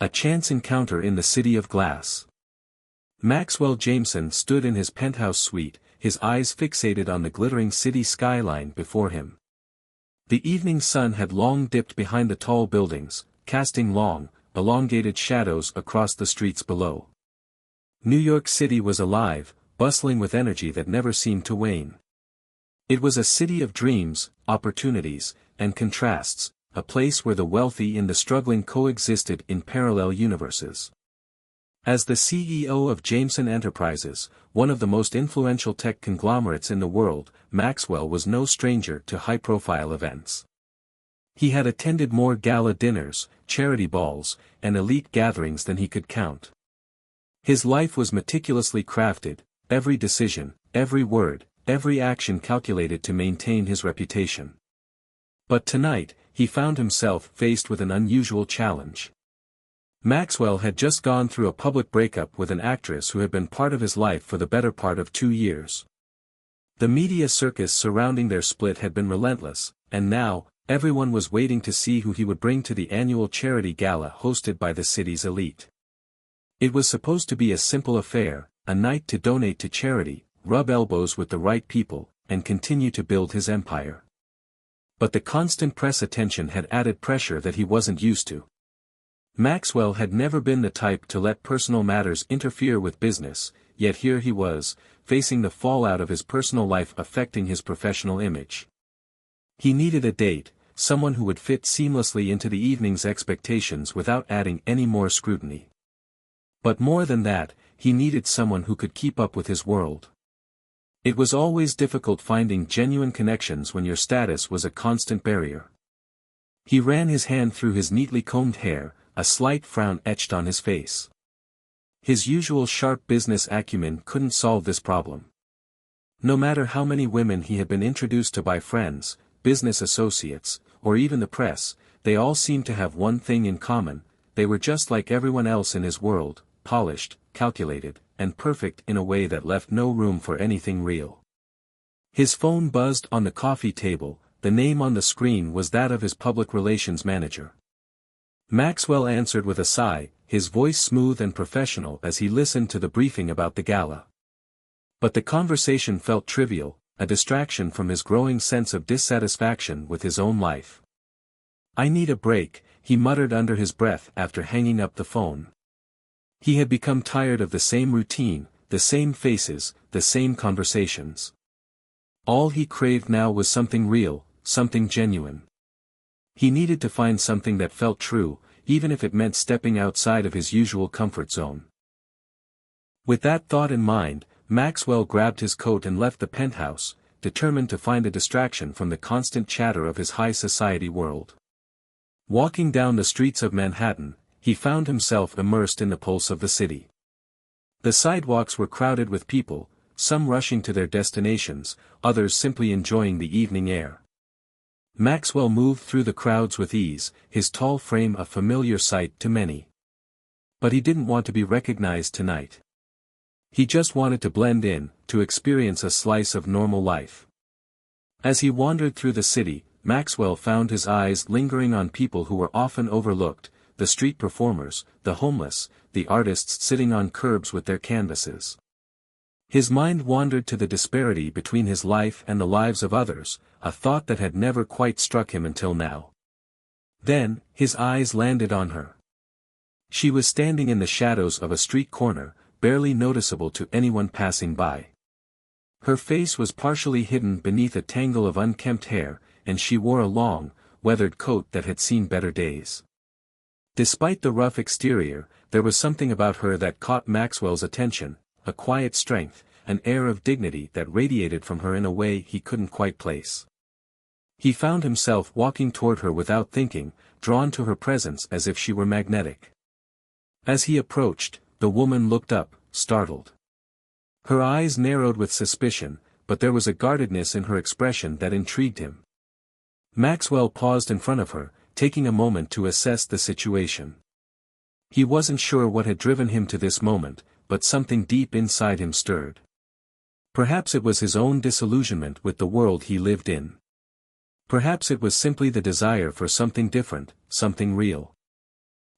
A chance encounter in the city of glass. Maxwell Jameson stood in his penthouse suite, his eyes fixated on the glittering city skyline before him. The evening sun had long dipped behind the tall buildings, casting long, elongated shadows across the streets below. New York City was alive, bustling with energy that never seemed to wane. It was a city of dreams, opportunities, and contrasts, a place where the wealthy and the struggling coexisted in parallel universes. As the CEO of Jameson Enterprises, one of the most influential tech conglomerates in the world, Maxwell was no stranger to high-profile events. He had attended more gala dinners, charity balls, and elite gatherings than he could count. His life was meticulously crafted, every decision, every word, every action calculated to maintain his reputation. But tonight, he found himself faced with an unusual challenge. Maxwell had just gone through a public breakup with an actress who had been part of his life for the better part of 2 years. The media circus surrounding their split had been relentless, and now, everyone was waiting to see who he would bring to the annual charity gala hosted by the city's elite. It was supposed to be a simple affair, a night to donate to charity, rub elbows with the right people, and continue to build his empire. But the constant press attention had added pressure that he wasn't used to. Maxwell had never been the type to let personal matters interfere with business, yet here he was, facing the fallout of his personal life affecting his professional image. He needed a date, someone who would fit seamlessly into the evening's expectations without adding any more scrutiny. But more than that, he needed someone who could keep up with his world. It was always difficult finding genuine connections when your status was a constant barrier. He ran his hand through his neatly combed hair, a slight frown etched on his face. His usual sharp business acumen couldn't solve this problem. No matter how many women he had been introduced to by friends, business associates, or even the press, they all seemed to have one thing in common: they were just like everyone else in his world, polished, calculated, and perfect in a way that left no room for anything real. His phone buzzed on the coffee table, the name on the screen was that of his public relations manager. Maxwell answered with a sigh, his voice smooth and professional as he listened to the briefing about the gala. But the conversation felt trivial, a distraction from his growing sense of dissatisfaction with his own life. "I need a break," he muttered under his breath after hanging up the phone. He had become tired of the same routine, the same faces, the same conversations. All he craved now was something real, something genuine. He needed to find something that felt true, even if it meant stepping outside of his usual comfort zone. With that thought in mind, Maxwell grabbed his coat and left the penthouse, determined to find a distraction from the constant chatter of his high society world. Walking down the streets of Manhattan, he found himself immersed in the pulse of the city. The sidewalks were crowded with people, some rushing to their destinations, others simply enjoying the evening air. Maxwell moved through the crowds with ease, his tall frame a familiar sight to many. But he didn't want to be recognized tonight. He just wanted to blend in, to experience a slice of normal life. As he wandered through the city, Maxwell found his eyes lingering on people who were often overlooked: the street performers, the homeless, the artists sitting on curbs with their canvases. His mind wandered to the disparity between his life and the lives of others, a thought that had never quite struck him until now. Then, his eyes landed on her. She was standing in the shadows of a street corner, barely noticeable to anyone passing by. Her face was partially hidden beneath a tangle of unkempt hair, and she wore a long, weathered coat that had seen better days. Despite the rough exterior, there was something about her that caught Maxwell's attention, a quiet strength, an air of dignity that radiated from her in a way he couldn't quite place. He found himself walking toward her without thinking, drawn to her presence as if she were magnetic. As he approached, the woman looked up, startled. Her eyes narrowed with suspicion, but there was a guardedness in her expression that intrigued him. Maxwell paused in front of her, taking a moment to assess the situation. He wasn't sure what had driven him to this moment, but something deep inside him stirred. Perhaps it was his own disillusionment with the world he lived in. Perhaps it was simply the desire for something different, something real.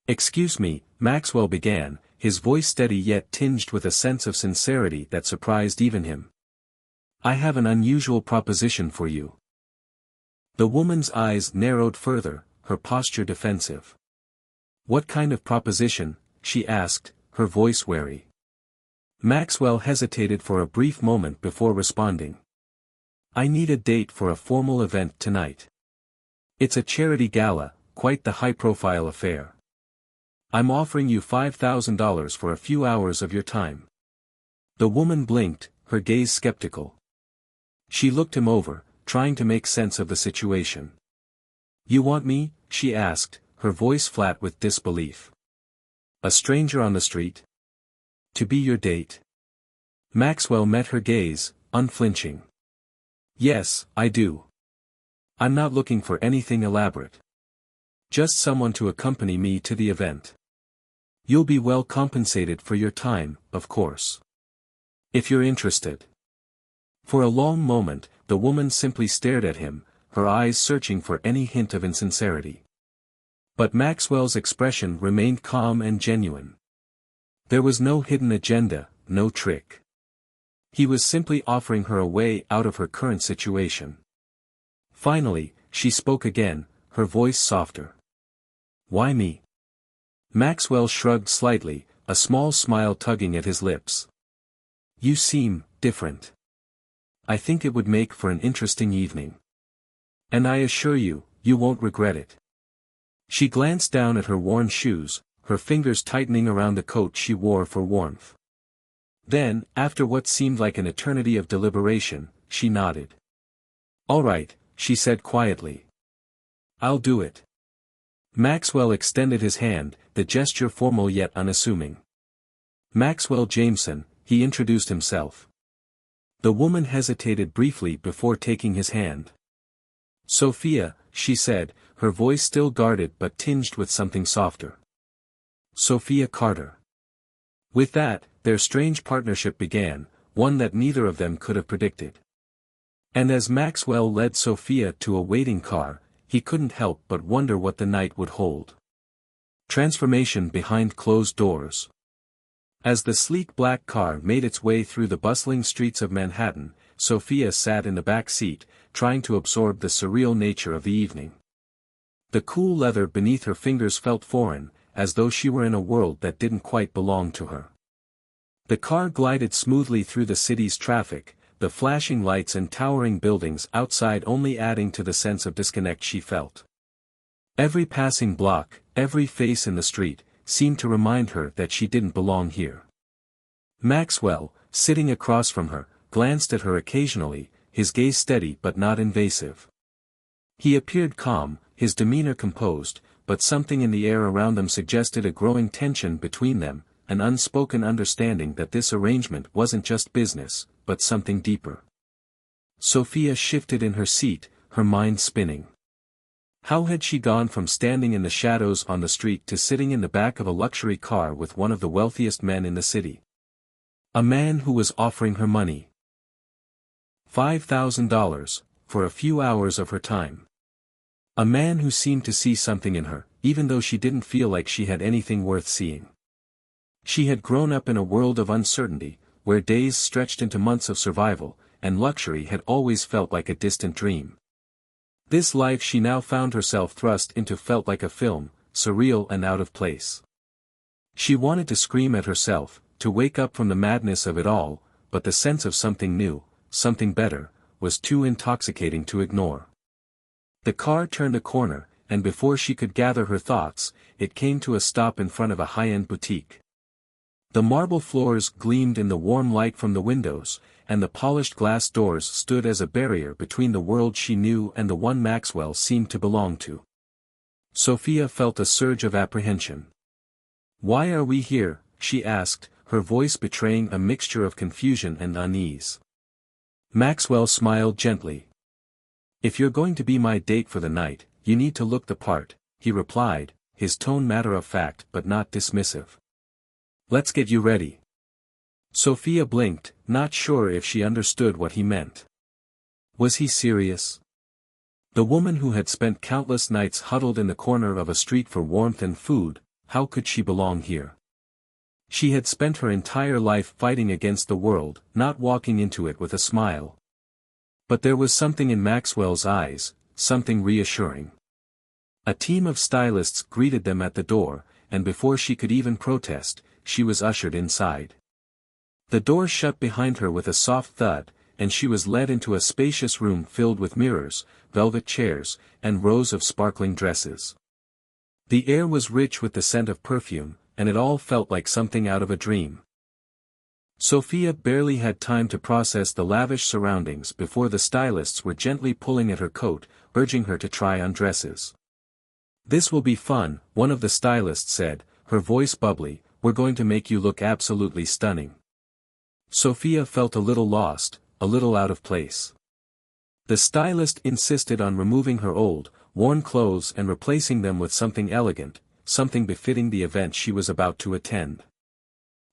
"Excuse me," Maxwell began, his voice steady yet tinged with a sense of sincerity that surprised even him. I have an unusual proposition for you. The woman's eyes narrowed further, her posture defensive. What kind of proposition? She asked, her voice wary. Maxwell hesitated for a brief moment before responding. I need a date for a formal event tonight. It's a charity gala, quite the high-profile affair. I'm offering you $5,000 for a few hours of your time. The woman blinked, her gaze skeptical. She looked him over, trying to make sense of the situation. You want me? She asked, her voice flat with disbelief. A stranger on the street? To be your date? Maxwell met her gaze, unflinching. Yes, I do. I'm not looking for anything elaborate. Just someone to accompany me to the event. You'll be well compensated for your time, of course. If you're interested. For a long moment, the woman simply stared at him, her eyes searching for any hint of insincerity. But Maxwell's expression remained calm and genuine. There was no hidden agenda, no trick. He was simply offering her a way out of her current situation. Finally, she spoke again, her voice softer. Why me? Maxwell shrugged slightly, a small smile tugging at his lips. You seem different. I think it would make for an interesting evening. And I assure you, you won't regret it. She glanced down at her worn shoes, her fingers tightening around the coat she wore for warmth. Then, after what seemed like an eternity of deliberation, she nodded. All right, she said quietly. I'll do it. Maxwell extended his hand, the gesture formal yet unassuming. Maxwell Jameson, he introduced himself. The woman hesitated briefly before taking his hand. Sophia, she said, her voice still guarded but tinged with something softer. Sophia Carter. With that, their strange partnership began, one that neither of them could have predicted. And as Maxwell led Sophia to a waiting car, he couldn't help but wonder what the night would hold. Transformation behind closed doors. As the sleek black car made its way through the bustling streets of Manhattan, Sophia sat in the back seat, trying to absorb the surreal nature of the evening. The cool leather beneath her fingers felt foreign, as though she were in a world that didn't quite belong to her. The car glided smoothly through the city's traffic, the flashing lights and towering buildings outside only adding to the sense of disconnect she felt. Every passing block, every face in the street, seemed to remind her that she didn't belong here. Maxwell, sitting across from her, glanced at her occasionally, his gaze steady but not invasive. He appeared calm, his demeanor composed, but something in the air around them suggested a growing tension between them, an unspoken understanding that this arrangement wasn't just business, but something deeper. Sophia shifted in her seat, her mind spinning. How had she gone from standing in the shadows on the street to sitting in the back of a luxury car with one of the wealthiest men in the city? A man who was offering her money. $5,000, for a few hours of her time. A man who seemed to see something in her, even though she didn't feel like she had anything worth seeing. She had grown up in a world of uncertainty, where days stretched into months of survival, and luxury had always felt like a distant dream. This life she now found herself thrust into felt like a film, surreal and out of place. She wanted to scream at herself, to wake up from the madness of it all, but the sense of something new, something better, was too intoxicating to ignore. The car turned a corner, and before she could gather her thoughts, it came to a stop in front of a high-end boutique. The marble floors gleamed in the warm light from the windows, and the polished glass doors stood as a barrier between the world she knew and the one Maxwell seemed to belong to. Sophia felt a surge of apprehension. "Why are we here?" she asked, her voice betraying a mixture of confusion and unease. Maxwell smiled gently. "If you're going to be my date for the night, you need to look the part," he replied, his tone matter-of-fact but not dismissive. "Let's get you ready." Sophia blinked, not sure if she understood what he meant. Was he serious? The woman who had spent countless nights huddled in the corner of a street for warmth and food, how could she belong here? She had spent her entire life fighting against the world, not walking into it with a smile. But there was something in Maxwell's eyes, something reassuring. A team of stylists greeted them at the door, and before she could even protest, she was ushered inside. The door shut behind her with a soft thud, and she was led into a spacious room filled with mirrors, velvet chairs, and rows of sparkling dresses. The air was rich with the scent of perfume, and it all felt like something out of a dream. Sophia barely had time to process the lavish surroundings before the stylists were gently pulling at her coat, urging her to try on dresses. "This will be fun," one of the stylists said, her voice bubbly, "we're going to make you look absolutely stunning." Sophia felt a little lost, a little out of place. The stylist insisted on removing her old, worn clothes and replacing them with something elegant, something befitting the event she was about to attend.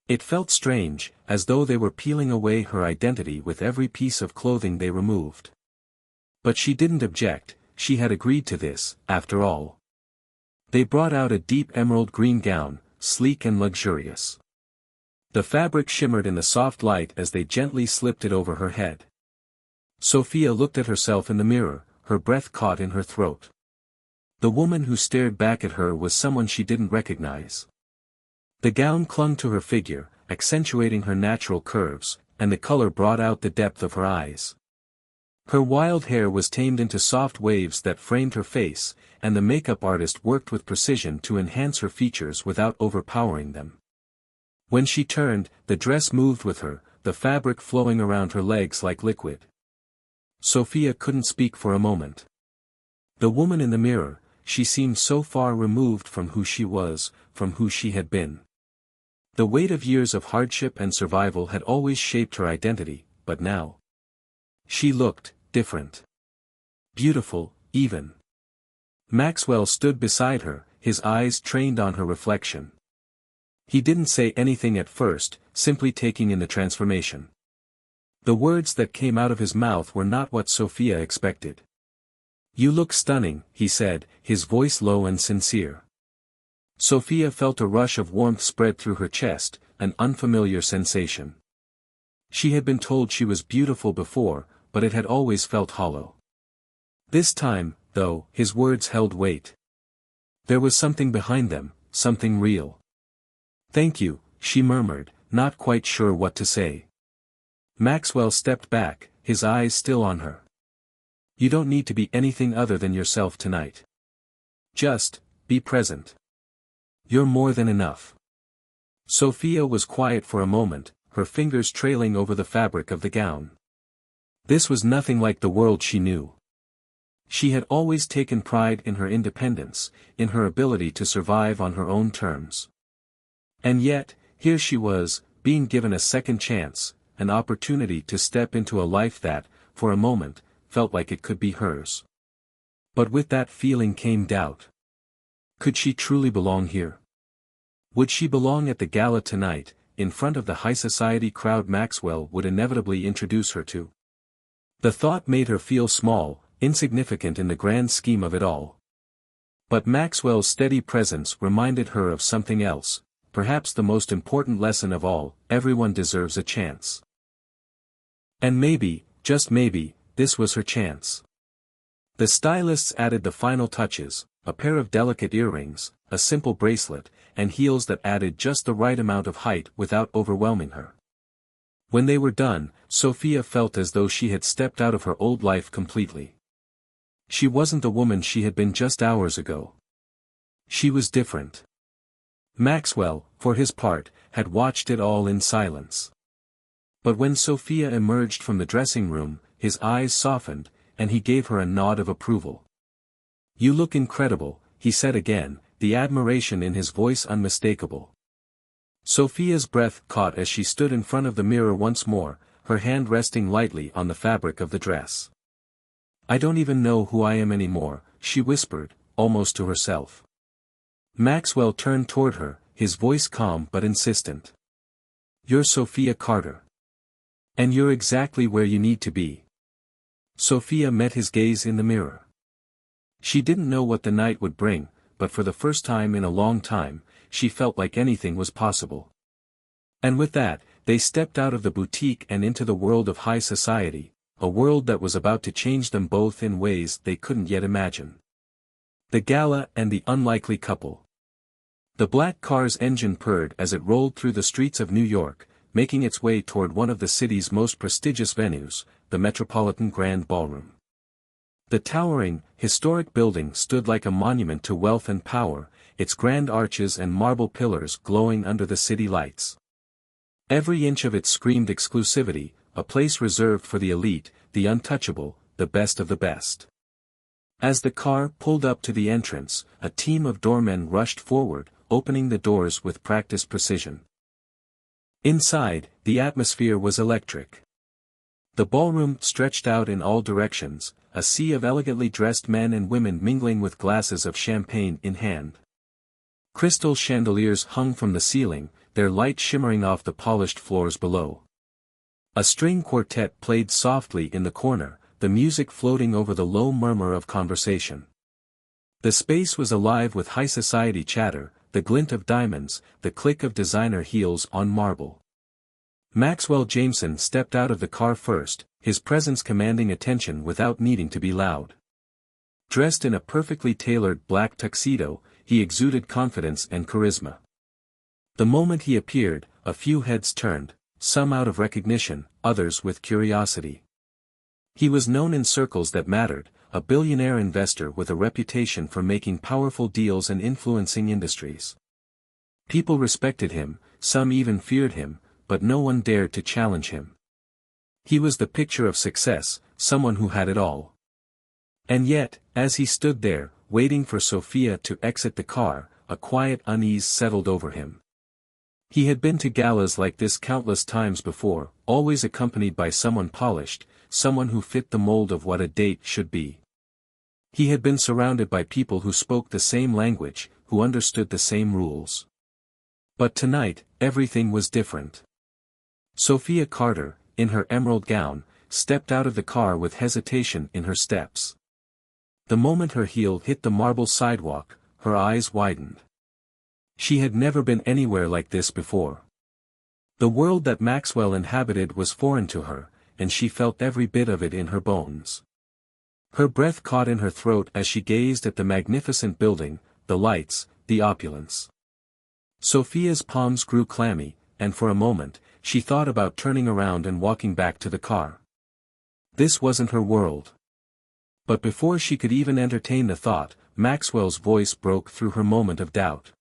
It felt strange, as though they were peeling away her identity with every piece of clothing they removed. But she didn't object, she had agreed to this, after all. They brought out a deep emerald green gown, sleek and luxurious. The fabric shimmered in the soft light as they gently slipped it over her head. Sophia looked at herself in the mirror, her breath caught in her throat. The woman who stared back at her was someone she didn't recognize. The gown clung to her figure, accentuating her natural curves, and the color brought out the depth of her eyes. Her wild hair was tamed into soft waves that framed her face, and the makeup artist worked with precision to enhance her features without overpowering them. When she turned, the dress moved with her, the fabric flowing around her legs like liquid. Sophia couldn't speak for a moment. The woman in the mirror, she seemed so far removed from who she was, from who she had been. The weight of years of hardship and survival had always shaped her identity, but now she looked different. Beautiful, even. Maxwell stood beside her, his eyes trained on her reflection. He didn't say anything at first, simply taking in the transformation. The words that came out of his mouth were not what Sophia expected. "You look stunning," he said, his voice low and sincere. Sophia felt a rush of warmth spread through her chest, an unfamiliar sensation. She had been told she was beautiful before, but it had always felt hollow. This time, though, his words held weight. There was something behind them, something real. "Thank you," she murmured, not quite sure what to say. Maxwell stepped back, his eyes still on her. "You don't need to be anything other than yourself tonight. Just be present. You're more than enough." Sophia was quiet for a moment, her fingers trailing over the fabric of the gown. This was nothing like the world she knew. She had always taken pride in her independence, in her ability to survive on her own terms. And yet, here she was, being given a second chance, an opportunity to step into a life that, for a moment, felt like it could be hers. But with that feeling came doubt. Could she truly belong here? Would she belong at the gala tonight, in front of the high society crowd Maxwell would inevitably introduce her to? The thought made her feel small, insignificant in the grand scheme of it all. But Maxwell's steady presence reminded her of something else, perhaps the most important lesson of all: everyone deserves a chance. And maybe, just maybe, this was her chance. The stylists added the final touches, a pair of delicate earrings, a simple bracelet, and heels that added just the right amount of height without overwhelming her. When they were done, Sophia felt as though she had stepped out of her old life completely. She wasn't the woman she had been just hours ago. She was different. Maxwell, for his part, had watched it all in silence. But when Sophia emerged from the dressing room, his eyes softened, and he gave her a nod of approval. "You look incredible," he said again, the admiration in his voice unmistakable. Sophia's breath caught as she stood in front of the mirror once more, her hand resting lightly on the fabric of the dress. "I don't even know who I am anymore," she whispered, almost to herself. Maxwell turned toward her, his voice calm but insistent. "You're Sophia Carter. And you're exactly where you need to be." Sophia met his gaze in the mirror. She didn't know what the night would bring, but for the first time in a long time, she felt like anything was possible. And with that, they stepped out of the boutique and into the world of high society, a world that was about to change them both in ways they couldn't yet imagine. The gala and the unlikely couple. The black car's engine purred as it rolled through the streets of New York, making its way toward one of the city's most prestigious venues, the Metropolitan Grand Ballroom. The towering, historic building stood like a monument to wealth and power, its grand arches and marble pillars glowing under the city lights. Every inch of it screamed exclusivity, a place reserved for the elite, the untouchable, the best of the best. As the car pulled up to the entrance, a team of doormen rushed forward, opening the doors with practiced precision. Inside, the atmosphere was electric. The ballroom stretched out in all directions, a sea of elegantly dressed men and women mingling with glasses of champagne in hand. Crystal chandeliers hung from the ceiling, their light shimmering off the polished floors below. A string quartet played softly in the corner, the music floating over the low murmur of conversation. The space was alive with high society chatter, the glint of diamonds, the click of designer heels on marble. Maxwell Jameson stepped out of the car first, his presence commanding attention without needing to be loud. Dressed in a perfectly tailored black tuxedo, he exuded confidence and charisma. The moment he appeared, a few heads turned, some out of recognition, others with curiosity. He was known in circles that mattered, a billionaire investor with a reputation for making powerful deals and influencing industries. People respected him, some even feared him, but no one dared to challenge him. He was the picture of success, someone who had it all. And yet, as he stood there, waiting for Sophia to exit the car, a quiet unease settled over him. He had been to galas like this countless times before, always accompanied by someone polished, someone who fit the mold of what a date should be. He had been surrounded by people who spoke the same language, who understood the same rules. But tonight, everything was different. Sophia Carter, in her emerald gown, stepped out of the car with hesitation in her steps. The moment her heel hit the marble sidewalk, her eyes widened. She had never been anywhere like this before. The world that Maxwell inhabited was foreign to her, and she felt every bit of it in her bones. Her breath caught in her throat as she gazed at the magnificent building, the lights, the opulence. Sophia's palms grew clammy, and for a moment, she thought about turning around and walking back to the car. This wasn't her world. But before she could even entertain the thought, Maxwell's voice broke through her moment of doubt.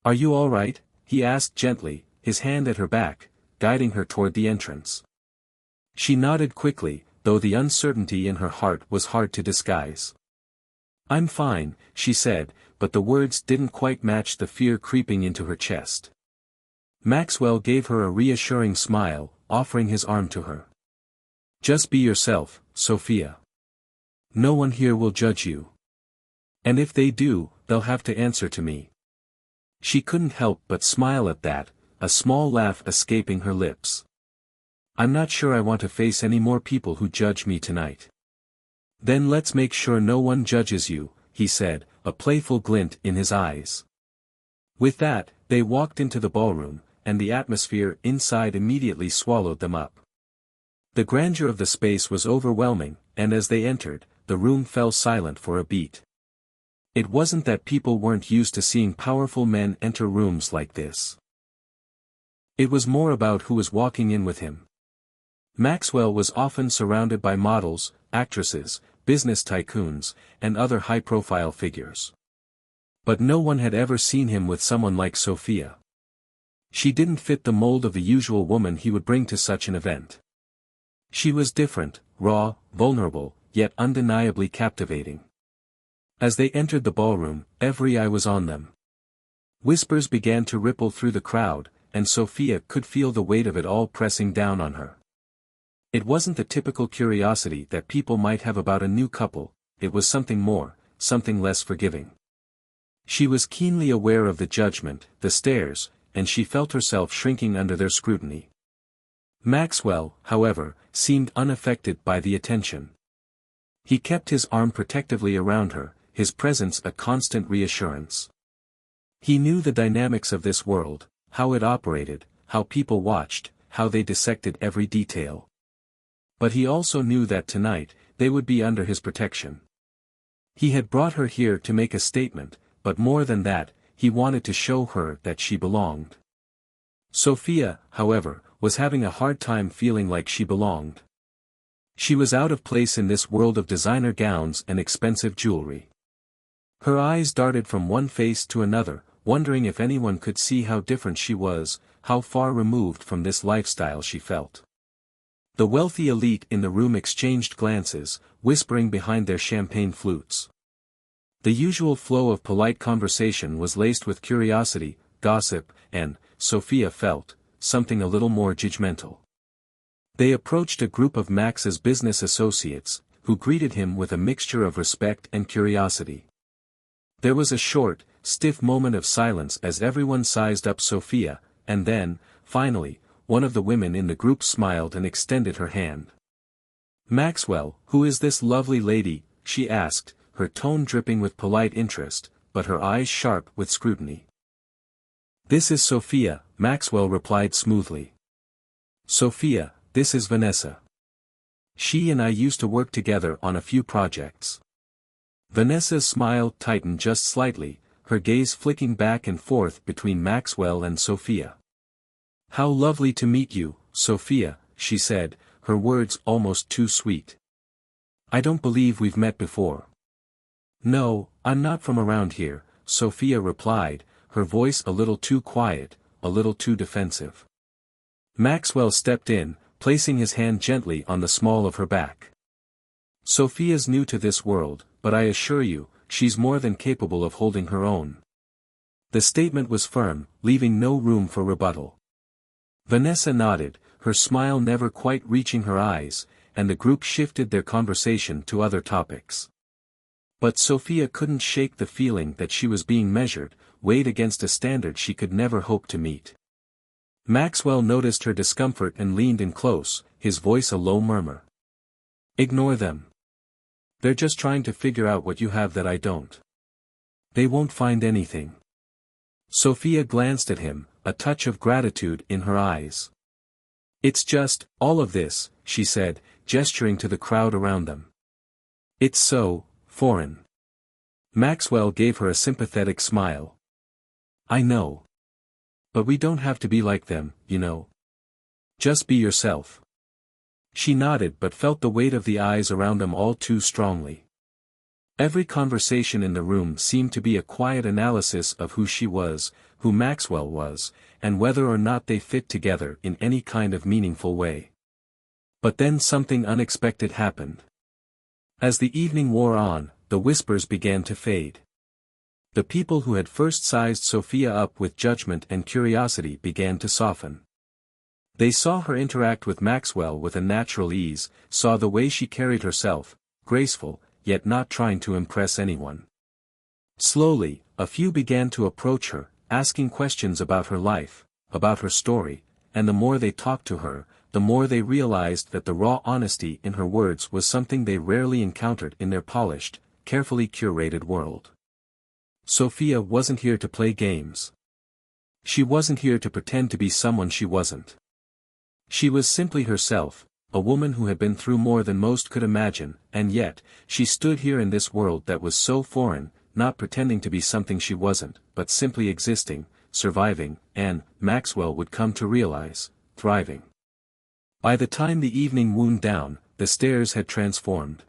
"Are you all right?" he asked gently, his hand at her back, guiding her toward the entrance. She nodded quickly, though the uncertainty in her heart was hard to disguise. "I'm fine," she said, but the words didn't quite match the fear creeping into her chest. Maxwell gave her a reassuring smile, offering his arm to her. "Just be yourself, Sophia. No one here will judge you. And if they do, they'll have to answer to me." She couldn't help but smile at that, a small laugh escaping her lips. "I'm not sure I want to face any more people who judge me tonight." "Then let's make sure no one judges you," he said, a playful glint in his eyes. With that, they walked into the ballroom, and the atmosphere inside immediately swallowed them up. The grandeur of the space was overwhelming, and as they entered, the room fell silent for a beat. It wasn't that people weren't used to seeing powerful men enter rooms like this. It was more about who was walking in with him. Maxwell was often surrounded by models, actresses, business tycoons, and other high-profile figures. But no one had ever seen him with someone like Sophia. She didn't fit the mold of the usual woman he would bring to such an event. She was different, raw, vulnerable, yet undeniably captivating. As they entered the ballroom, every eye was on them. Whispers began to ripple through the crowd, and Sophia could feel the weight of it all pressing down on her. It wasn't the typical curiosity that people might have about a new couple, it was something more, something less forgiving. She was keenly aware of the judgment, the stares, and she felt herself shrinking under their scrutiny. Maxwell, however, seemed unaffected by the attention. He kept his arm protectively around her, his presence a constant reassurance. He knew the dynamics of this world, how it operated, how people watched, how they dissected every detail. But he also knew that tonight, they would be under his protection. He had brought her here to make a statement, but more than that, he wanted to show her that she belonged. Sophia, however, was having a hard time feeling like she belonged. She was out of place in this world of designer gowns and expensive jewelry. Her eyes darted from one face to another, wondering if anyone could see how different she was, how far removed from this lifestyle she felt. The wealthy elite in the room exchanged glances, whispering behind their champagne flutes. The usual flow of polite conversation was laced with curiosity, gossip, and, Sophia felt, something a little more judgmental. They approached a group of Max's business associates, who greeted him with a mixture of respect and curiosity. There was a short, stiff moment of silence as everyone sized up Sophia, and then, finally, one of the women in the group smiled and extended her hand. "Maxwell, who is this lovely lady?" she asked, her tone dripping with polite interest, but her eyes sharp with scrutiny. "This is Sophia," Maxwell replied smoothly. "Sophia, this is Vanessa. She and I used to work together on a few projects." Vanessa's smile tightened just slightly, her gaze flicking back and forth between Maxwell and Sophia. "How lovely to meet you, Sophia," she said, her words almost too sweet. "I don't believe we've met before." "No, I'm not from around here," Sophia replied, her voice a little too quiet, a little too defensive. Maxwell stepped in, placing his hand gently on the small of her back. "Sophia's new to this world, but I assure you, she's more than capable of holding her own." The statement was firm, leaving no room for rebuttal. Vanessa nodded, her smile never quite reaching her eyes, and the group shifted their conversation to other topics. But Sophia couldn't shake the feeling that she was being measured, weighed against a standard she could never hope to meet. Maxwell noticed her discomfort and leaned in close, his voice a low murmur. "Ignore them. They're just trying to figure out what you have that I don't. They won't find anything." Sophia glanced at him, a touch of gratitude in her eyes. "It's just, all of this," she said, gesturing to the crowd around them. "It's so, foreign." Maxwell gave her a sympathetic smile. "I know. But we don't have to be like them, you know. Just be yourself." She nodded but felt the weight of the eyes around them all too strongly. Every conversation in the room seemed to be a quiet analysis of who she was, who Maxwell was, and whether or not they fit together in any kind of meaningful way. But then something unexpected happened. As the evening wore on, the whispers began to fade. The people who had first sized Sophia up with judgment and curiosity began to soften. They saw her interact with Maxwell with a natural ease, saw the way she carried herself, graceful, yet not trying to impress anyone. Slowly, a few began to approach her, asking questions about her life, about her story, and the more they talked to her, the more they realized that the raw honesty in her words was something they rarely encountered in their polished, carefully curated world. Sophia wasn't here to play games. She wasn't here to pretend to be someone she wasn't. She was simply herself, a woman who had been through more than most could imagine, and yet, she stood here in this world that was so foreign, not pretending to be something she wasn't, but simply existing, surviving, and, Maxwell would come to realize, thriving. By the time the evening wound down, the stares had transformed.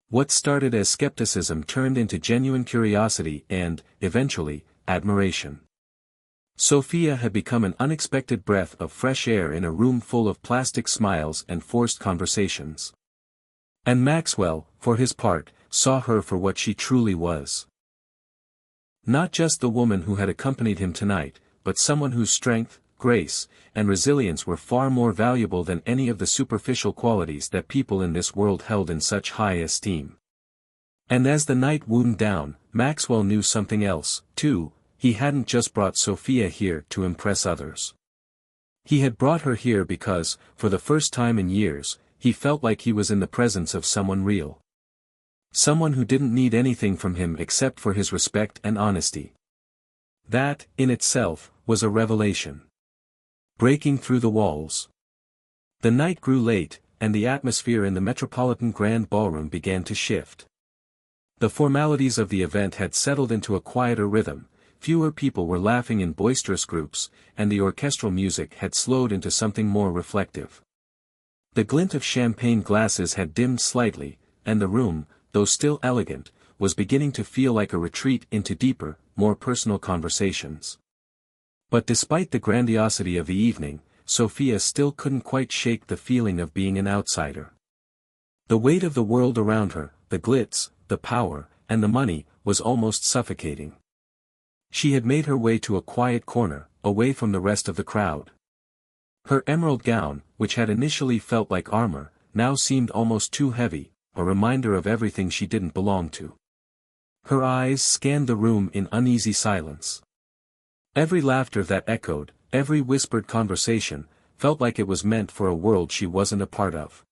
What started as skepticism turned into genuine curiosity and, eventually, admiration. Sophia had become an unexpected breath of fresh air in a room full of plastic smiles and forced conversations. And Maxwell, for his part, saw her for what she truly was. Not just the woman who had accompanied him tonight, but someone whose strength, grace, and resilience were far more valuable than any of the superficial qualities that people in this world held in such high esteem. And as the night wound down, Maxwell knew something else, too. He hadn't just brought Sophia here to impress others. He had brought her here because, for the first time in years, he felt like he was in the presence of someone real. Someone who didn't need anything from him except for his respect and honesty. That, in itself, was a revelation. Breaking through the walls. The night grew late, and the atmosphere in the Metropolitan Grand Ballroom began to shift. The formalities of the event had settled into a quieter rhythm, fewer people were laughing in boisterous groups, and the orchestral music had slowed into something more reflective. The glint of champagne glasses had dimmed slightly, and the room, though still elegant, was beginning to feel like a retreat into deeper, more personal conversations. But despite the grandiosity of the evening, Sophia still couldn't quite shake the feeling of being an outsider. The weight of the world around her, the glitz, the power, and the money, was almost suffocating. She had made her way to a quiet corner, away from the rest of the crowd. Her emerald gown, which had initially felt like armor, now seemed almost too heavy, a reminder of everything she didn't belong to. Her eyes scanned the room in uneasy silence. Every laughter that echoed, every whispered conversation, felt like it was meant for a world she wasn't a part of.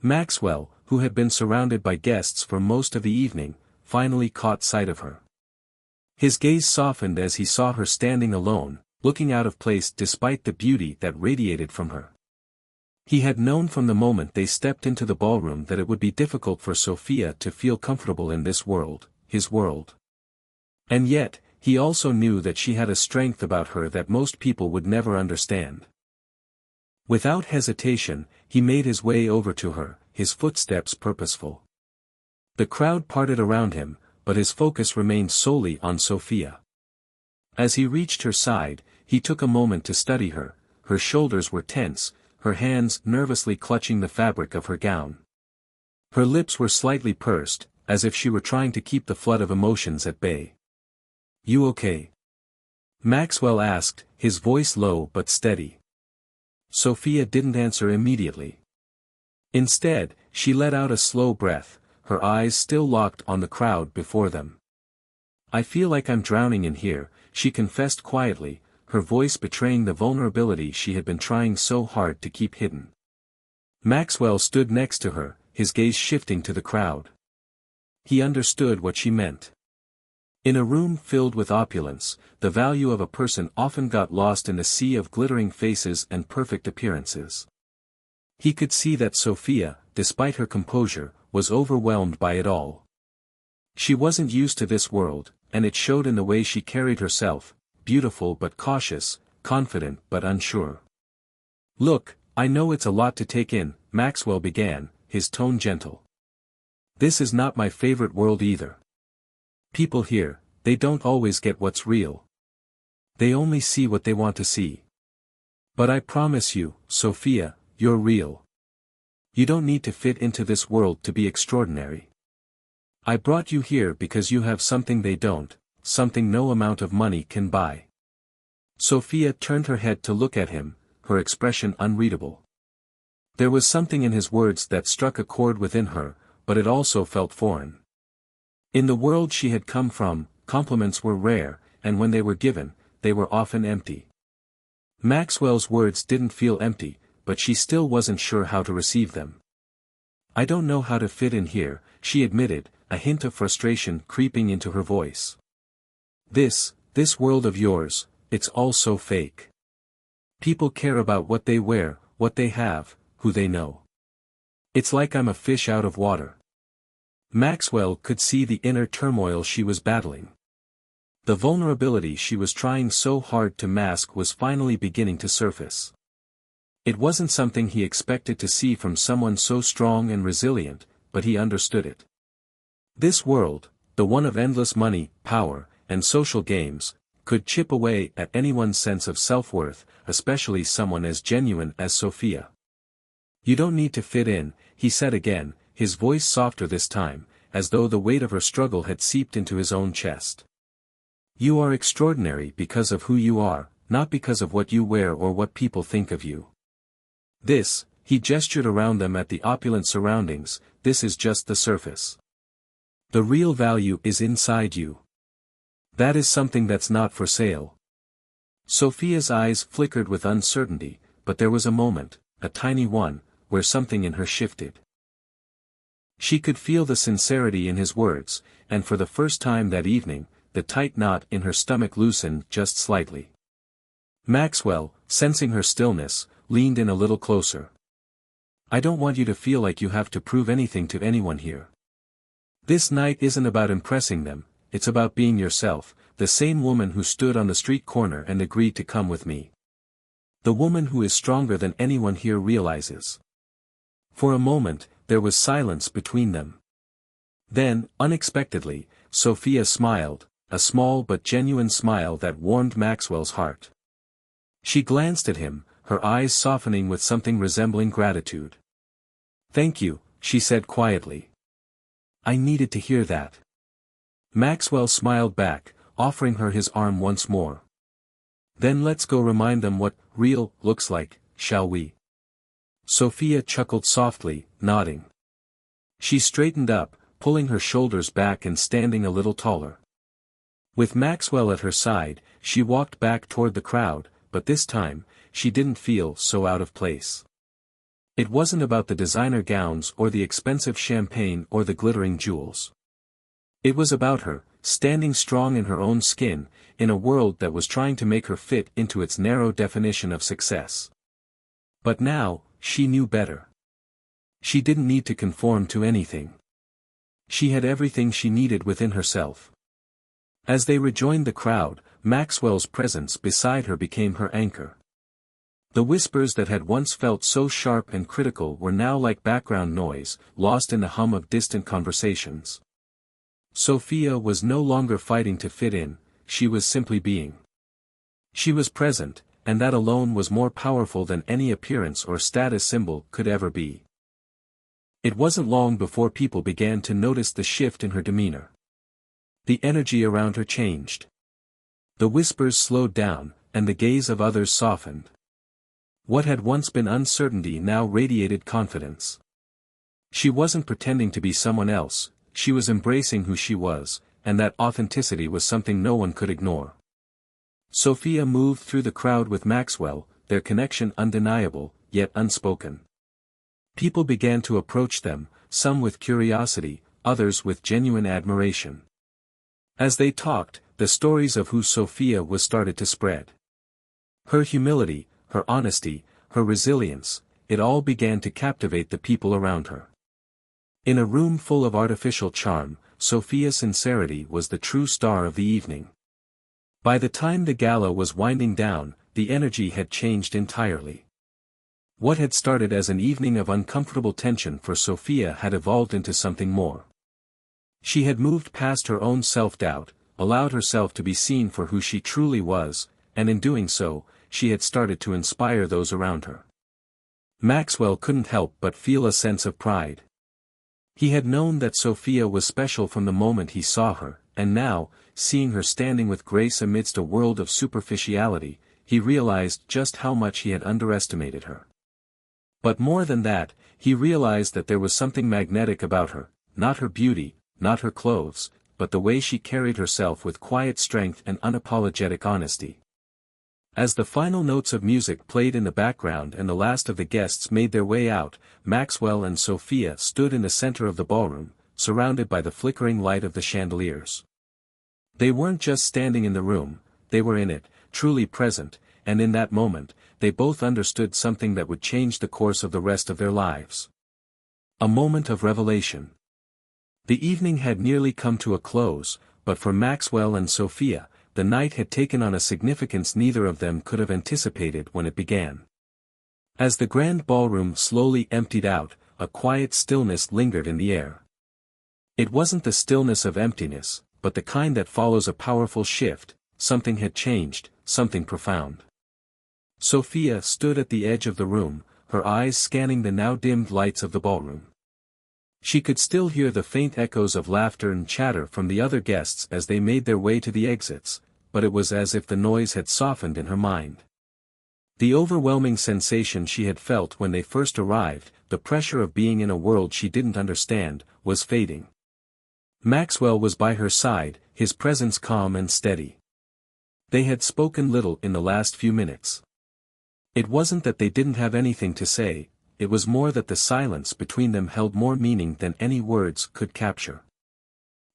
Maxwell, who had been surrounded by guests for most of the evening, finally caught sight of her. His gaze softened as he saw her standing alone, looking out of place despite the beauty that radiated from her. He had known from the moment they stepped into the ballroom that it would be difficult for Sophia to feel comfortable in this world, his world. And yet, he also knew that she had a strength about her that most people would never understand. Without hesitation, he made his way over to her, his footsteps purposeful. The crowd parted around him, but his focus remained solely on Sophia. As he reached her side, he took a moment to study her. Her shoulders were tense, her hands nervously clutching the fabric of her gown. Her lips were slightly pursed, as if she were trying to keep the flood of emotions at bay. "You okay?" Maxwell asked, his voice low but steady. Sophia didn't answer immediately. Instead, she let out a slow breath, her eyes still locked on the crowd before them. "I feel like I'm drowning in here," she confessed quietly, her voice betraying the vulnerability she had been trying so hard to keep hidden. Maxwell stood next to her, his gaze shifting to the crowd. He understood what she meant. In a room filled with opulence, the value of a person often got lost in a sea of glittering faces and perfect appearances. He could see that Sophia, despite her composure, was overwhelmed by it all. She wasn't used to this world, and it showed in the way she carried herself, beautiful but cautious, confident but unsure. "Look, I know it's a lot to take in," Maxwell began, his tone gentle. "This is not my favorite world either. People here, they don't always get what's real. They only see what they want to see. But I promise you, Sophia, you're real. You don't need to fit into this world to be extraordinary. I brought you here because you have something they don't, something no amount of money can buy." Sophia turned her head to look at him, her expression unreadable. There was something in his words that struck a chord within her, but it also felt foreign. In the world she had come from, compliments were rare, and when they were given, they were often empty. Maxwell's words didn't feel empty, but she still wasn't sure how to receive them. "I don't know how to fit in here," she admitted, a hint of frustration creeping into her voice. This world of yours, it's all so fake. People care about what they wear, what they have, who they know. It's like I'm a fish out of water." Maxwell could see the inner turmoil she was battling. The vulnerability she was trying so hard to mask was finally beginning to surface. It wasn't something he expected to see from someone so strong and resilient, but he understood it. This world, the one of endless money, power, and social games, could chip away at anyone's sense of self-worth, especially someone as genuine as Sophia. "You don't need to fit in," he said again, his voice softer this time, as though the weight of her struggle had seeped into his own chest. "You are extraordinary because of who you are, not because of what you wear or what people think of you. This," he gestured around them at the opulent surroundings, "this is just the surface. The real value is inside you. That is something that's not for sale." Sophia's eyes flickered with uncertainty, but there was a moment, a tiny one, where something in her shifted. She could feel the sincerity in his words, and for the first time that evening, the tight knot in her stomach loosened just slightly. Maxwell, sensing her stillness, leaned in a little closer. "I don't want you to feel like you have to prove anything to anyone here. This night isn't about impressing them, it's about being yourself, the same woman who stood on the street corner and agreed to come with me. The woman who is stronger than anyone here realizes." For a moment, there was silence between them. Then, unexpectedly, Sophia smiled, a small but genuine smile that warmed Maxwell's heart. She glanced at him, her eyes softening with something resembling gratitude. "Thank you," she said quietly. "I needed to hear that." Maxwell smiled back, offering her his arm once more. "Then let's go remind them what real looks like, shall we?" Sophia chuckled softly, nodding. She straightened up, pulling her shoulders back and standing a little taller. With Maxwell at her side, she walked back toward the crowd, but this time, she didn't feel so out of place. It wasn't about the designer gowns or the expensive champagne or the glittering jewels. It was about her, standing strong in her own skin, in a world that was trying to make her fit into its narrow definition of success. But now, she knew better. She didn't need to conform to anything. She had everything she needed within herself. As they rejoined the crowd, Maxwell's presence beside her became her anchor. The whispers that had once felt so sharp and critical were now like background noise, lost in the hum of distant conversations. Sophia was no longer fighting to fit in, she was simply being. She was present, and that alone was more powerful than any appearance or status symbol could ever be. It wasn't long before people began to notice the shift in her demeanor. The energy around her changed. The whispers slowed down, and the gaze of others softened. What had once been uncertainty now radiated confidence. She wasn't pretending to be someone else, she was embracing who she was, and that authenticity was something no one could ignore. Sophia moved through the crowd with Maxwell, their connection undeniable, yet unspoken. People began to approach them, some with curiosity, others with genuine admiration. As they talked, the stories of who Sophia was started to spread. Her humility, her honesty, her resilience, it all began to captivate the people around her. In a room full of artificial charm, Sophia's sincerity was the true star of the evening. By the time the gala was winding down, the energy had changed entirely. What had started as an evening of uncomfortable tension for Sophia had evolved into something more. She had moved past her own self-doubt, allowed herself to be seen for who she truly was, and in doing so, she had started to inspire those around her. Maxwell couldn't help but feel a sense of pride. He had known that Sophia was special from the moment he saw her, and now, seeing her standing with grace amidst a world of superficiality, he realized just how much he had underestimated her. But more than that, he realized that there was something magnetic about her, not her beauty, not her clothes, but the way she carried herself with quiet strength and unapologetic honesty. As the final notes of music played in the background and the last of the guests made their way out, Maxwell and Sophia stood in the center of the ballroom, surrounded by the flickering light of the chandeliers. They weren't just standing in the room, they were in it, truly present, and in that moment, they both understood something that would change the course of the rest of their lives. A moment of revelation. The evening had nearly come to a close, but for Maxwell and Sophia, the night had taken on a significance neither of them could have anticipated when it began. As the grand ballroom slowly emptied out, a quiet stillness lingered in the air. It wasn't the stillness of emptiness, but the kind that follows a powerful shift. Something had changed, something profound. Sophia stood at the edge of the room, her eyes scanning the now dimmed lights of the ballroom. She could still hear the faint echoes of laughter and chatter from the other guests as they made their way to the exits, but it was as if the noise had softened in her mind. The overwhelming sensation she had felt when they first arrived, the pressure of being in a world she didn't understand, was fading. Maxwell was by her side, his presence calm and steady. They had spoken little in the last few minutes. It wasn't that they didn't have anything to say, it was more that the silence between them held more meaning than any words could capture.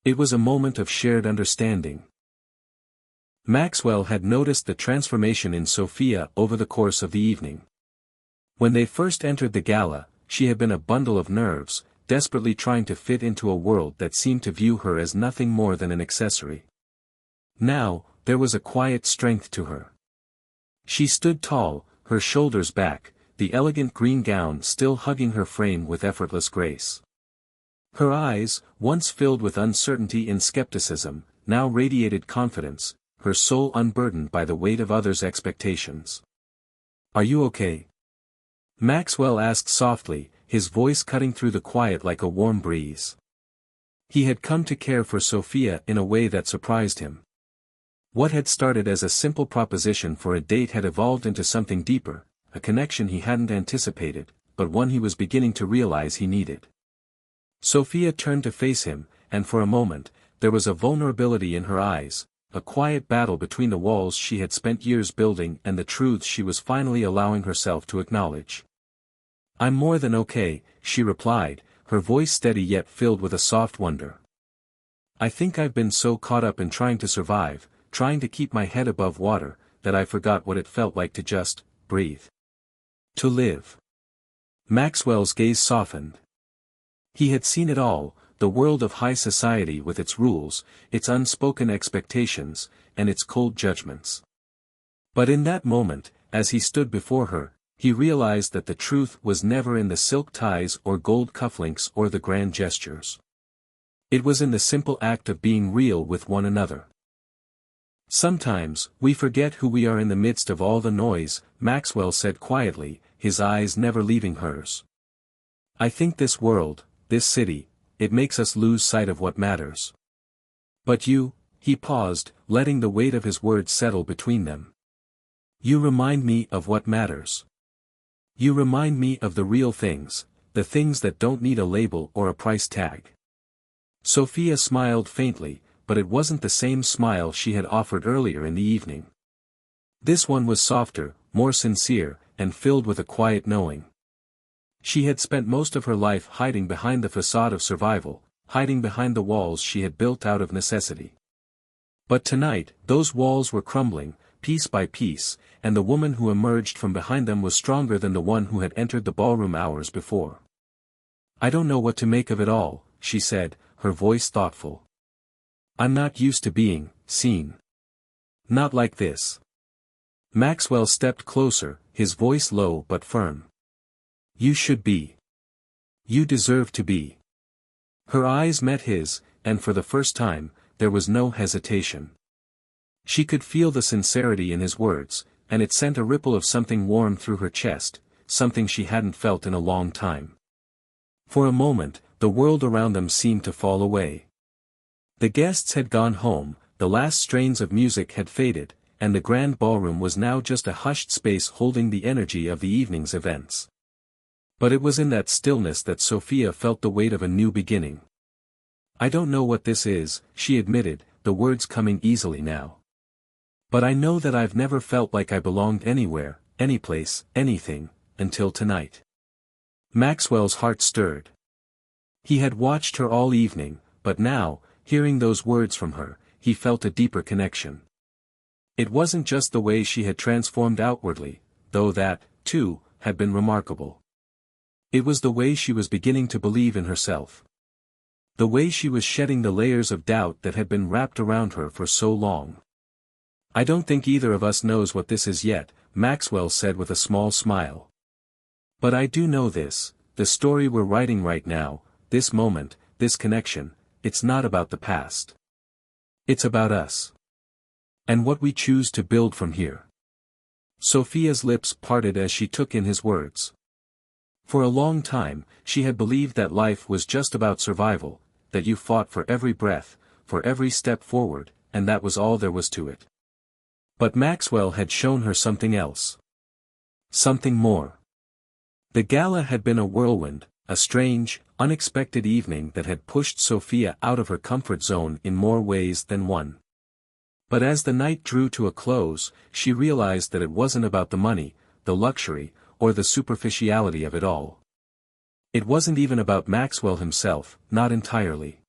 It was a moment of shared understanding. Maxwell had noticed the transformation in Sophia over the course of the evening. When they first entered the gala, she had been a bundle of nerves, desperately trying to fit into a world that seemed to view her as nothing more than an accessory. Now, there was a quiet strength to her. She stood tall, her shoulders back, the elegant green gown still hugging her frame with effortless grace. Her eyes, once filled with uncertainty and skepticism, now radiated confidence, her soul unburdened by the weight of others' expectations. "Are you okay?" Maxwell asked softly, his voice cutting through the quiet like a warm breeze. He had come to care for Sophia in a way that surprised him. What had started as a simple proposition for a date had evolved into something deeper, a connection he hadn't anticipated, but one he was beginning to realize he needed. Sophia turned to face him, and for a moment, there was a vulnerability in her eyes, a quiet battle between the walls she had spent years building and the truths she was finally allowing herself to acknowledge. "I'm more than okay," she replied, her voice steady yet filled with a soft wonder. "I think I've been so caught up in trying to survive, trying to keep my head above water, that I forgot what it felt like to just breathe. To live." Maxwell's gaze softened. He had seen it all, the world of high society with its rules, its unspoken expectations, and its cold judgments. But in that moment, as he stood before her, he realized that the truth was never in the silk ties or gold cufflinks or the grand gestures. It was in the simple act of being real with one another. "Sometimes, we forget who we are in the midst of all the noise," Maxwell said quietly, his eyes never leaving hers. "I think this world, this city, it makes us lose sight of what matters. But you," he paused, letting the weight of his words settle between them. "You remind me of what matters. You remind me of the real things, the things that don't need a label or a price tag." Sophia smiled faintly, but it wasn't the same smile she had offered earlier in the evening. This one was softer, more sincere, and filled with a quiet knowing. She had spent most of her life hiding behind the facade of survival, hiding behind the walls she had built out of necessity. But tonight, those walls were crumbling, piece by piece, and the woman who emerged from behind them was stronger than the one who had entered the ballroom hours before. "I don't know what to make of it all," she said, her voice thoughtful. "I'm not used to being seen. Not like this." Maxwell stepped closer, his voice low but firm. "You should be. You deserve to be." Her eyes met his, and for the first time, there was no hesitation. She could feel the sincerity in his words, and it sent a ripple of something warm through her chest, something she hadn't felt in a long time. For a moment, the world around them seemed to fall away. The guests had gone home, the last strains of music had faded, and the grand ballroom was now just a hushed space holding the energy of the evening's events. But it was in that stillness that Sophia felt the weight of a new beginning. "I don't know what this is," she admitted, the words coming easily now. "But I know that I've never felt like I belonged anywhere, anyplace, anything, until tonight." Maxwell's heart stirred. He had watched her all evening, but now, hearing those words from her, he felt a deeper connection. It wasn't just the way she had transformed outwardly, though that, too, had been remarkable. It was the way she was beginning to believe in herself. The way she was shedding the layers of doubt that had been wrapped around her for so long. "I don't think either of us knows what this is yet," Maxwell said with a small smile. "But I do know this, the story we're writing right now, this moment, this connection, it's not about the past. It's about us. And what we choose to build from here." Sophia's lips parted as she took in his words. For a long time, she had believed that life was just about survival, that you fought for every breath, for every step forward, and that was all there was to it. But Maxwell had shown her something else. Something more. The gala had been a whirlwind, a strange, unexpected evening that had pushed Sophia out of her comfort zone in more ways than one. But as the night drew to a close, she realized that it wasn't about the money, the luxury, or the superficiality of it all. It wasn't even about Maxwell himself, not entirely.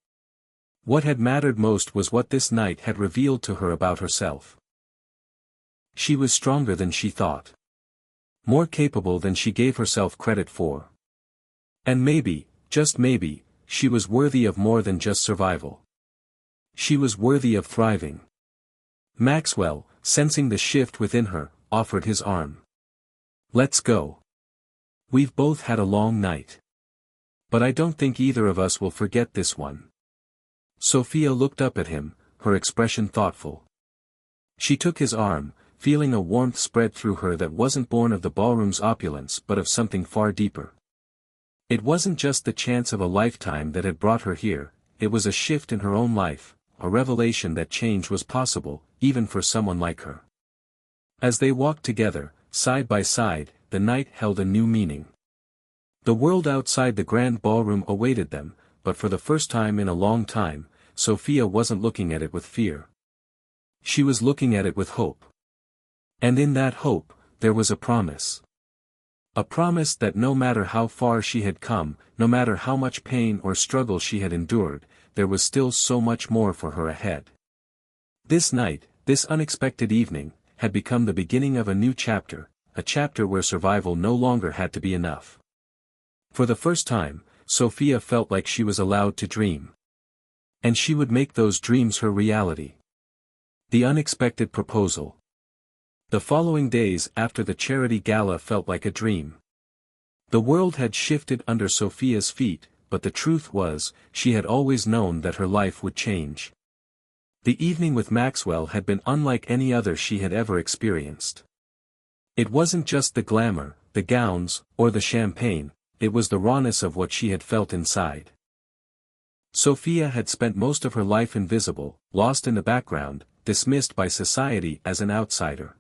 What had mattered most was what this night had revealed to her about herself. She was stronger than she thought. More capable than she gave herself credit for. And maybe, just maybe, she was worthy of more than just survival. She was worthy of thriving. Maxwell, sensing the shift within her, offered his arm. Let's go. We've both had a long night. But I don't think either of us will forget this one. Sophia looked up at him, her expression thoughtful. She took his arm, feeling a warmth spread through her that wasn't born of the ballroom's opulence but of something far deeper. It wasn't just the chance of a lifetime that had brought her here, it was a shift in her own life, a revelation that change was possible, even for someone like her. As they walked together, side by side, the night held a new meaning. The world outside the grand ballroom awaited them, but for the first time in a long time, Sophia wasn't looking at it with fear. She was looking at it with hope. And in that hope, there was a promise. A promise that no matter how far she had come, no matter how much pain or struggle she had endured, there was still so much more for her ahead. This night, this unexpected evening, had become the beginning of a new chapter, a chapter where survival no longer had to be enough. For the first time, Sophia felt like she was allowed to dream. And she would make those dreams her reality. The unexpected proposal. The following days after the charity gala felt like a dream. The world had shifted under Sophia's feet, but the truth was, she had always known that her life would change. The evening with Maxwell had been unlike any other she had ever experienced. It wasn't just the glamour, the gowns, or the champagne, it was the rawness of what she had felt inside. Sophia had spent most of her life invisible, lost in the background, dismissed by society as an outsider.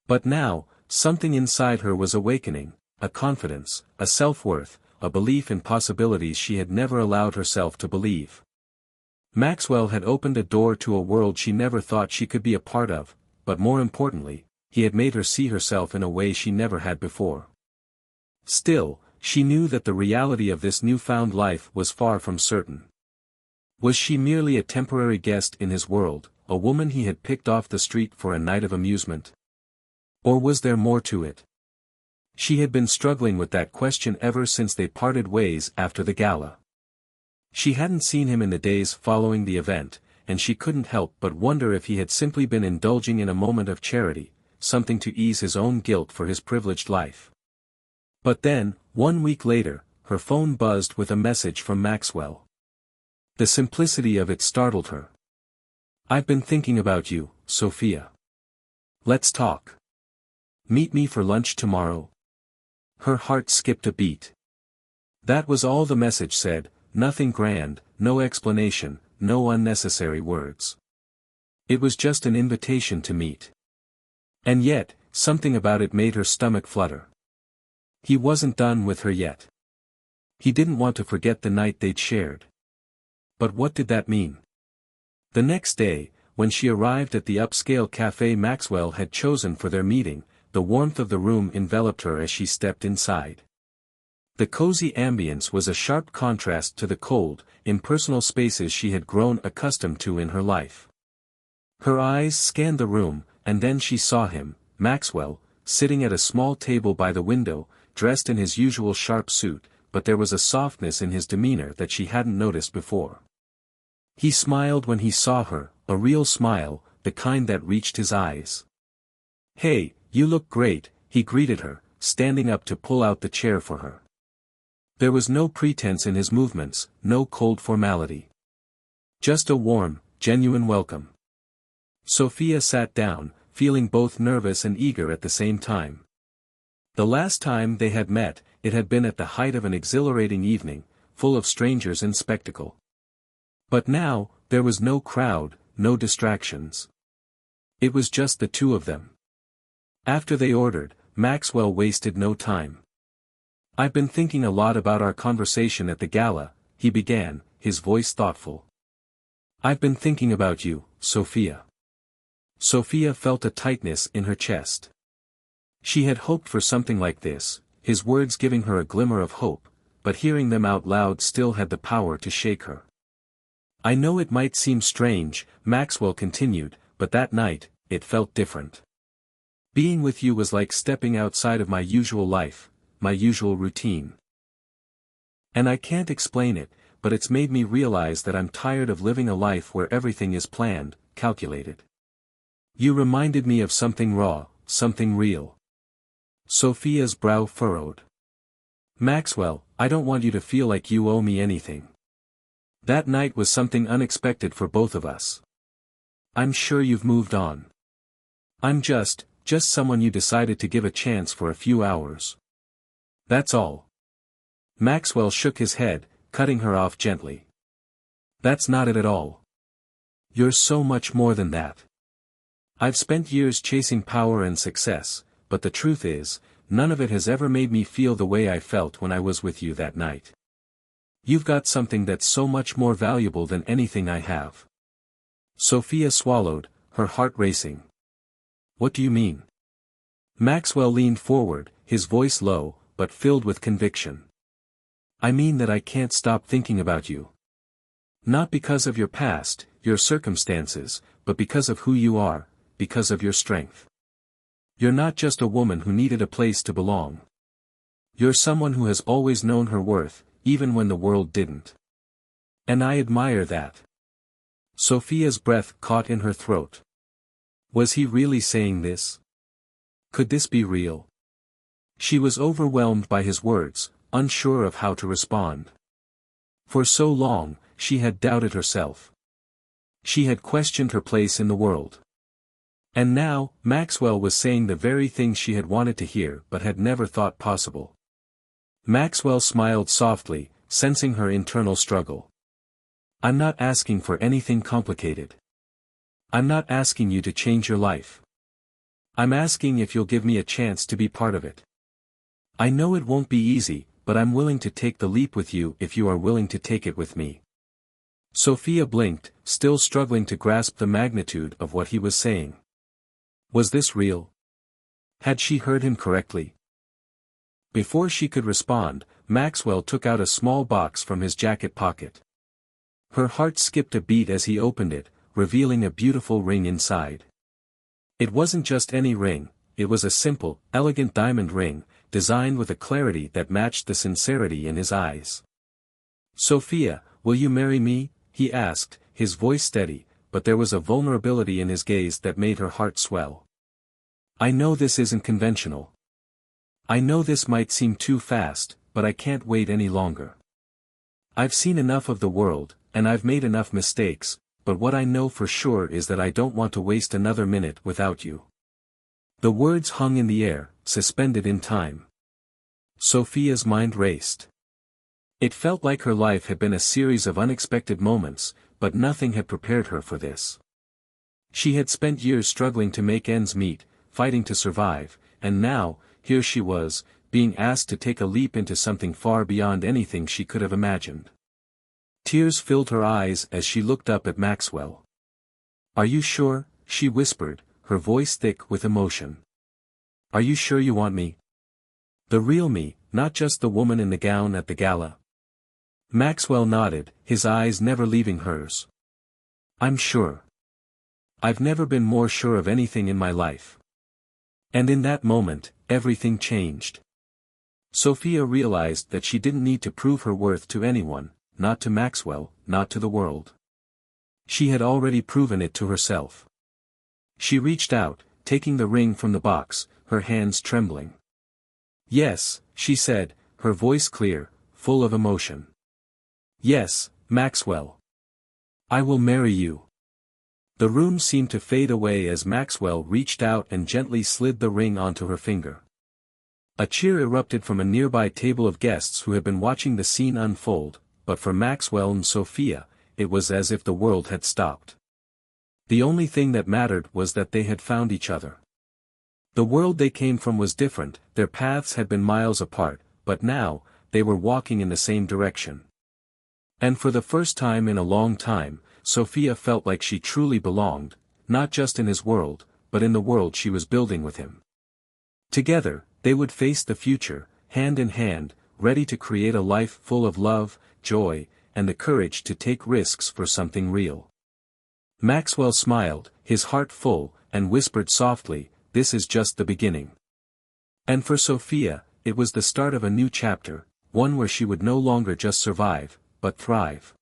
But now, something inside her was awakening, a confidence, a self-worth, a belief in possibilities she had never allowed herself to believe. Maxwell had opened a door to a world she never thought she could be a part of, but more importantly, he had made her see herself in a way she never had before. Still, she knew that the reality of this newfound life was far from certain. Was she merely a temporary guest in his world, a woman he had picked off the street for a night of amusement? Or was there more to it? She had been struggling with that question ever since they parted ways after the gala. She hadn't seen him in the days following the event, and she couldn't help but wonder if he had simply been indulging in a moment of charity, something to ease his own guilt for his privileged life. But then, 1 week later, her phone buzzed with a message from Maxwell. The simplicity of it startled her. "I've been thinking about you, Sophia. Let's talk. Meet me for lunch tomorrow." Her heart skipped a beat. That was all the message said, nothing grand, no explanation, no unnecessary words. It was just an invitation to meet. And yet, something about it made her stomach flutter. He wasn't done with her yet. He didn't want to forget the night they'd shared. But what did that mean? The next day, when she arrived at the upscale cafe Maxwell had chosen for their meeting, the warmth of the room enveloped her as she stepped inside. The cozy ambience was a sharp contrast to the cold, impersonal spaces she had grown accustomed to in her life. Her eyes scanned the room, and then she saw him, Maxwell, sitting at a small table by the window, dressed in his usual sharp suit, but there was a softness in his demeanor that she hadn't noticed before. He smiled when he saw her, a real smile, the kind that reached his eyes. "Hey, you look great," he greeted her, standing up to pull out the chair for her. There was no pretense in his movements, no cold formality. Just a warm, genuine welcome. Sophia sat down, feeling both nervous and eager at the same time. The last time they had met, it had been at the height of an exhilarating evening, full of strangers and spectacle. But now, there was no crowd, no distractions. It was just the two of them. After they ordered, Maxwell wasted no time. "I've been thinking a lot about our conversation at the gala," he began, his voice thoughtful. "I've been thinking about you, Sophia." Sophia felt a tightness in her chest. She had hoped for something like this, his words giving her a glimmer of hope, but hearing them out loud still had the power to shake her. "I know it might seem strange," Maxwell continued, "but that night, it felt different. Being with you was like stepping outside of my usual life, my usual routine. And I can't explain it, but it's made me realize that I'm tired of living a life where everything is planned, calculated. You reminded me of something raw, something real. Sophia's brow furrowed. Maxwell, I don't want you to feel like you owe me anything. That night was something unexpected for both of us. I'm sure you've moved on. I'm just someone you decided to give a chance for a few hours. That's all. Maxwell shook his head, cutting her off gently. That's not it at all. You're so much more than that. I've spent years chasing power and success, but the truth is, none of it has ever made me feel the way I felt when I was with you that night. You've got something that's so much more valuable than anything I have. Sophia swallowed, her heart racing. What do you mean? Maxwell leaned forward, his voice low, but filled with conviction. I mean that I can't stop thinking about you. Not because of your past, your circumstances, but because of who you are, because of your strength. You're not just a woman who needed a place to belong. You're someone who has always known her worth, even when the world didn't. And I admire that. Sophia's breath caught in her throat. Was he really saying this? Could this be real? She was overwhelmed by his words, unsure of how to respond. For so long, she had doubted herself. She had questioned her place in the world. And now, Maxwell was saying the very thing she had wanted to hear but had never thought possible. Maxwell smiled softly, sensing her internal struggle. I'm not asking for anything complicated. I'm not asking you to change your life. I'm asking if you'll give me a chance to be part of it. I know it won't be easy, but I'm willing to take the leap with you if you are willing to take it with me. Sophia blinked, still struggling to grasp the magnitude of what he was saying. Was this real? Had she heard him correctly? Before she could respond, Maxwell took out a small box from his jacket pocket. Her heart skipped a beat as he opened it, revealing a beautiful ring inside. It wasn't just any ring, it was a simple, elegant diamond ring, designed with a clarity that matched the sincerity in his eyes. Sophia, will you marry me? He asked, his voice steady, but there was a vulnerability in his gaze that made her heart swell. I know this isn't conventional. I know this might seem too fast, but I can't wait any longer. I've seen enough of the world, and I've made enough mistakes, but what I know for sure is that I don't want to waste another minute without you. The words hung in the air, suspended in time. Sophia's mind raced. It felt like her life had been a series of unexpected moments, but nothing had prepared her for this. She had spent years struggling to make ends meet, fighting to survive, and now, here she was, being asked to take a leap into something far beyond anything she could have imagined. Tears filled her eyes as she looked up at Maxwell. Are you sure? She whispered, her voice thick with emotion. Are you sure you want me? The real me, not just the woman in the gown at the gala. Maxwell nodded, his eyes never leaving hers. I'm sure. I've never been more sure of anything in my life. And in that moment, everything changed. Sophia realized that she didn't need to prove her worth to anyone, not to Maxwell, not to the world. She had already proven it to herself. She reached out, taking the ring from the box, her hands trembling. Yes, she said, her voice clear, full of emotion. Yes, Maxwell. I will marry you. The room seemed to fade away as Maxwell reached out and gently slid the ring onto her finger. A cheer erupted from a nearby table of guests who had been watching the scene unfold, but for Maxwell and Sophia, it was as if the world had stopped. The only thing that mattered was that they had found each other. The world they came from was different, their paths had been miles apart, but now, they were walking in the same direction. And for the first time in a long time, Sophia felt like she truly belonged, not just in his world, but in the world she was building with him. Together, they would face the future, hand in hand, ready to create a life full of love, joy, and the courage to take risks for something real. Maxwell smiled, his heart full, and whispered softly, this is just the beginning. And for Sophia, it was the start of a new chapter, one where she would no longer just survive, but thrive.